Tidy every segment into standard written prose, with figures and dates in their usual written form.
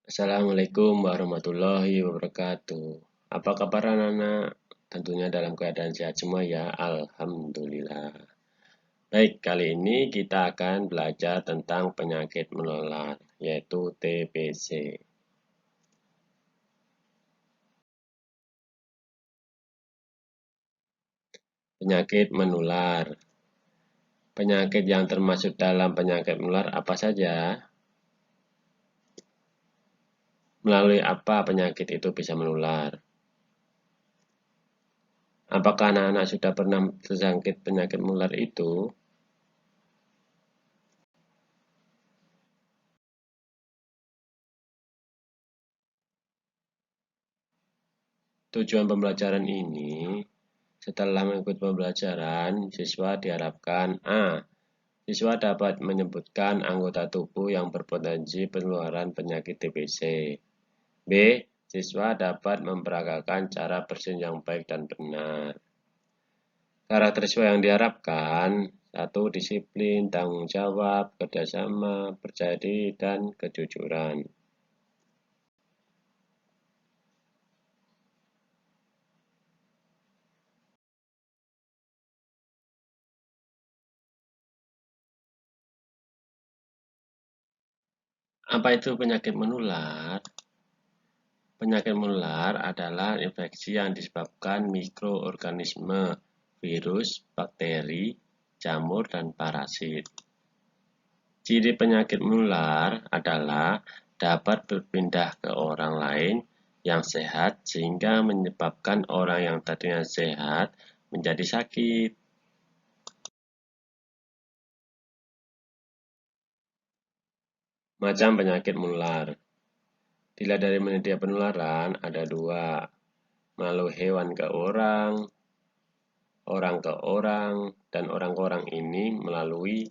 Assalamualaikum warahmatullahi wabarakatuh. Apa kabar anak-anak? Tentunya dalam keadaan sehat semua ya. Alhamdulillah. Baik, kali ini kita akan belajar tentang penyakit menular, yaitu TBC. Penyakit menular. Penyakit yang termasuk dalam penyakit menular apa saja? Melalui apa penyakit itu bisa menular? Apakah anak-anak sudah pernah terjangkit penyakit menular itu? Tujuan pembelajaran ini, setelah mengikuti pembelajaran, siswa diharapkan A. Siswa dapat menyebutkan anggota tubuh yang berpotensi penularan penyakit TBC. B. Siswa dapat memperagakan cara bersin yang baik dan benar. Karakter siswa yang diharapkan: 1. Disiplin, tanggung jawab, kerjasama, percaya diri, dan kejujuran. Apa itu penyakit menular? Penyakit menular adalah infeksi yang disebabkan mikroorganisme, virus, bakteri, jamur, dan parasit. Ciri penyakit menular adalah dapat berpindah ke orang lain yang sehat sehingga menyebabkan orang yang tadinya sehat menjadi sakit. Macam penyakit menular. Dilihat dari media penularan ada dua, melalui hewan ke orang ke orang, dan orang ke orang ini melalui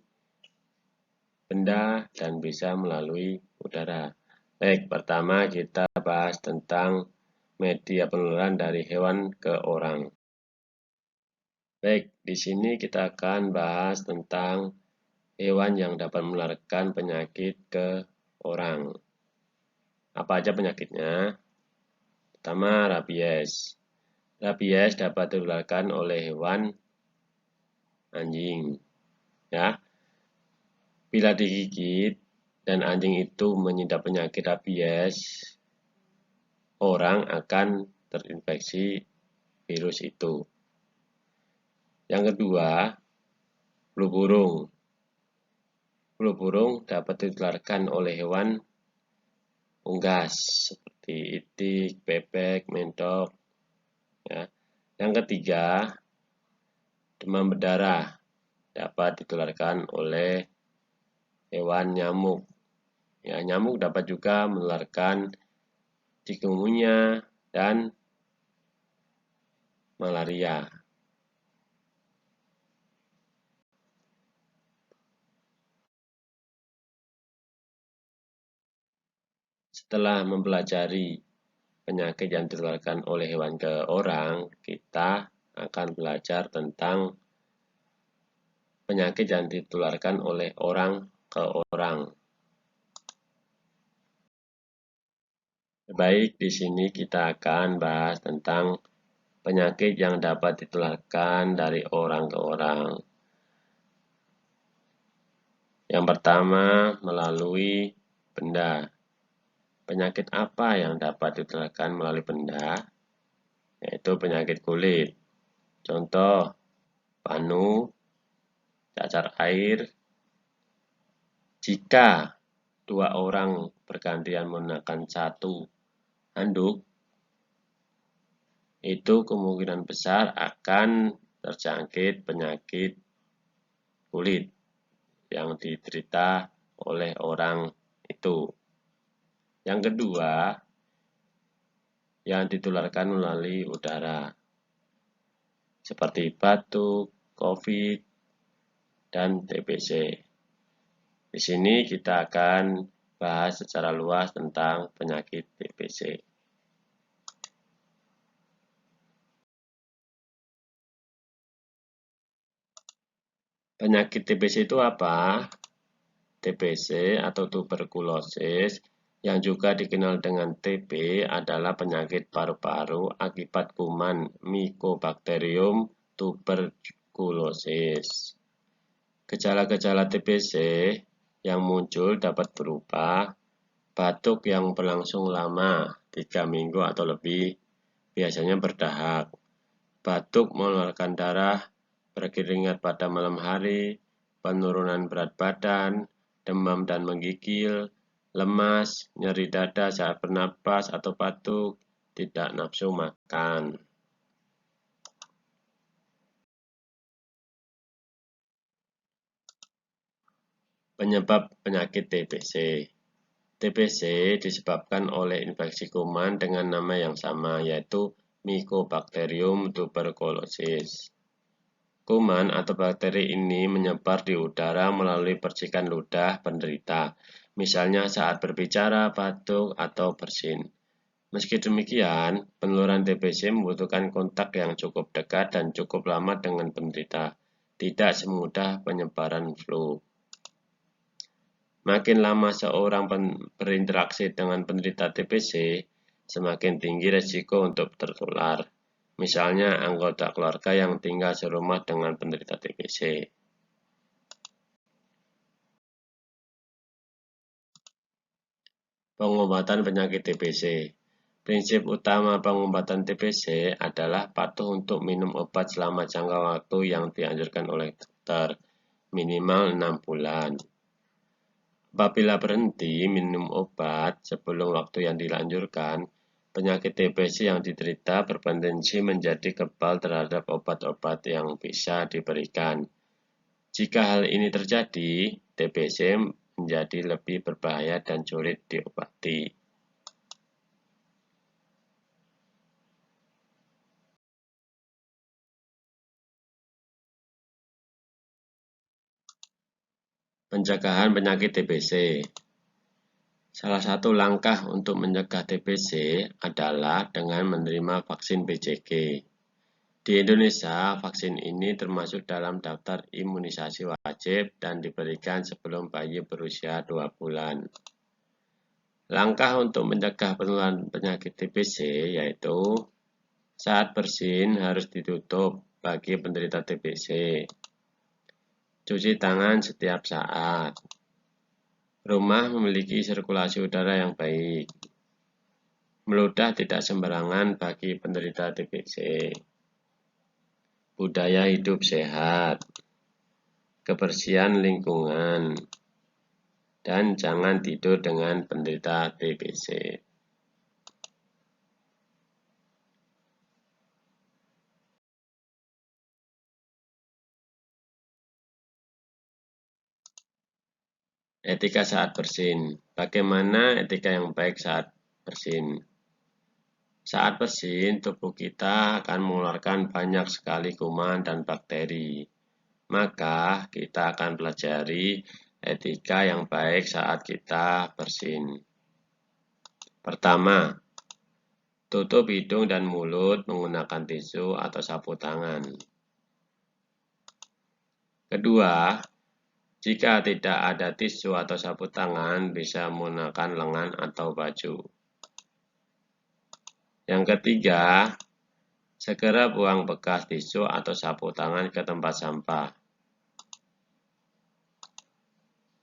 benda dan bisa melalui udara. Baik, pertama kita bahas tentang media penularan dari hewan ke orang. Baik, di sini kita akan bahas tentang hewan yang dapat menularkan penyakit ke orang. Apa aja penyakitnya? Pertama, rabies. Rabies dapat ditularkan oleh hewan anjing. Ya, bila digigit dan anjing itu mengidap penyakit rabies, orang akan terinfeksi virus itu. Yang kedua, flu burung. Flu burung dapat ditularkan oleh hewan unggas seperti itik, bebek, mentok. Ya. Yang ketiga, demam berdarah dapat ditularkan oleh hewan nyamuk. Ya, nyamuk dapat juga menularkan chikungunya dan malaria. Setelah mempelajari penyakit yang ditularkan oleh hewan ke orang, kita akan belajar tentang penyakit yang ditularkan oleh orang ke orang. Baik, di sini kita akan bahas tentang penyakit yang dapat ditularkan dari orang ke orang. Yang pertama, melalui benda. Penyakit apa yang dapat ditularkan melalui benda? Yaitu penyakit kulit. Contoh, panu, cacar air. Jika dua orang bergantian menggunakan satu handuk, itu kemungkinan besar akan terjangkit penyakit kulit yang diderita oleh orang itu. Yang kedua, yang ditularkan melalui udara, seperti batuk, COVID, dan TBC. Di sini kita akan bahas secara luas tentang penyakit TBC. Penyakit TBC itu apa? TBC atau tuberkulosis yang juga dikenal dengan TB adalah penyakit paru-paru akibat kuman Mycobacterium tuberculosis. Gejala-gejala TBC yang muncul dapat berupa batuk yang berlangsung lama, 3 minggu atau lebih, biasanya berdahak, batuk mengeluarkan darah, berkeringat pada malam hari, penurunan berat badan, demam dan menggigil, lemas, nyeri dada saat bernapas atau batuk, tidak nafsu makan. Penyebab penyakit TBC. TBC disebabkan oleh infeksi kuman dengan nama yang sama, yaitu Mycobacterium tuberculosis. Kuman atau bakteri ini menyebar di udara melalui percikan ludah penderita, misalnya saat berbicara, batuk, atau bersin. Meski demikian, penularan TBC membutuhkan kontak yang cukup dekat dan cukup lama dengan penderita, tidak semudah penyebaran flu. Makin lama seorang berinteraksi dengan penderita TBC, semakin tinggi risiko untuk tertular. Misalnya anggota keluarga yang tinggal serumah dengan penderita TBC. Pengobatan penyakit TBC. Prinsip utama pengobatan TBC adalah patuh untuk minum obat selama jangka waktu yang dianjurkan oleh dokter, minimal 6 bulan. Apabila berhenti minum obat sebelum waktu yang dianjurkan, penyakit TBC yang diderita berpotensi menjadi kebal terhadap obat-obat yang bisa diberikan. Jika hal ini terjadi, TBC menjadi lebih berbahaya dan sulit diobati. Pencegahan penyakit TBC. Salah satu langkah untuk mencegah TBC adalah dengan menerima vaksin BCG. Di Indonesia, vaksin ini termasuk dalam daftar imunisasi wajib dan diberikan sebelum bayi berusia 2 bulan. Langkah untuk mencegah penularan penyakit TBC yaitu saat bersin harus ditutup bagi penderita TBC. Cuci tangan setiap saat. Rumah memiliki sirkulasi udara yang baik. Meludah tidak sembarangan bagi penderita TBC. Budaya hidup sehat. Kebersihan lingkungan. Dan jangan tidur dengan penderita TBC. Etika saat bersin. Bagaimana etika yang baik saat bersin? Saat bersin, tubuh kita akan mengeluarkan banyak sekali kuman dan bakteri. Maka kita akan pelajari etika yang baik saat kita bersin. Pertama, tutup hidung dan mulut menggunakan tisu atau sapu tangan. Kedua, jika tidak ada tisu atau sapu tangan, bisa menggunakan lengan atau baju. Yang ketiga, segera buang bekas tisu atau sapu tangan ke tempat sampah.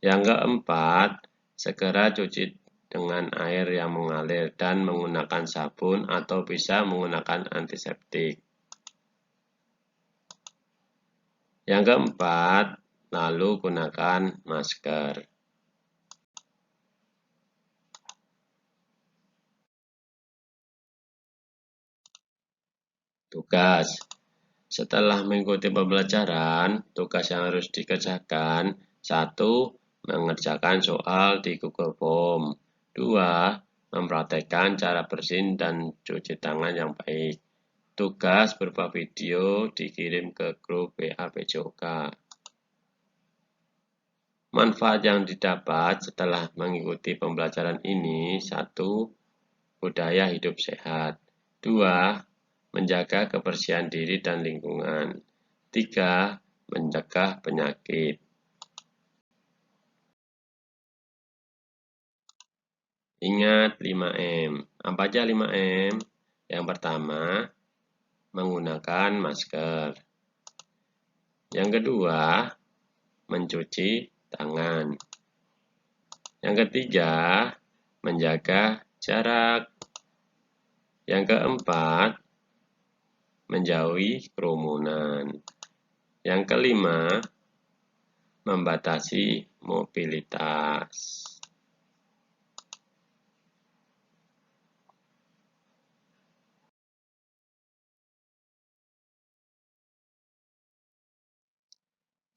Yang keempat, segera cuci dengan air yang mengalir dan menggunakan sabun atau bisa menggunakan antiseptik. Yang keempat, lalu gunakan masker. Tugas. Setelah mengikuti pembelajaran, tugas yang harus dikerjakan: 1. Mengerjakan soal di Google Form. 2. Mempraktekkan cara bersin dan cuci tangan yang baik. Tugas berupa video dikirim ke grup WA PJOK. Manfaat yang didapat setelah mengikuti pembelajaran ini: 1. Budaya hidup sehat. 2. Menjaga kebersihan diri dan lingkungan. 3. Mencegah penyakit. Ingat 5M. Apa aja 5M? Yang pertama, menggunakan masker. Yang kedua, mencuci tangan. Yang ketiga, menjaga jarak. Yang keempat, menjauhi kerumunan. Yang kelima, membatasi mobilitas.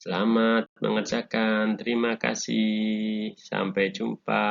Selamat mengerjakan. Terima kasih. Sampai jumpa.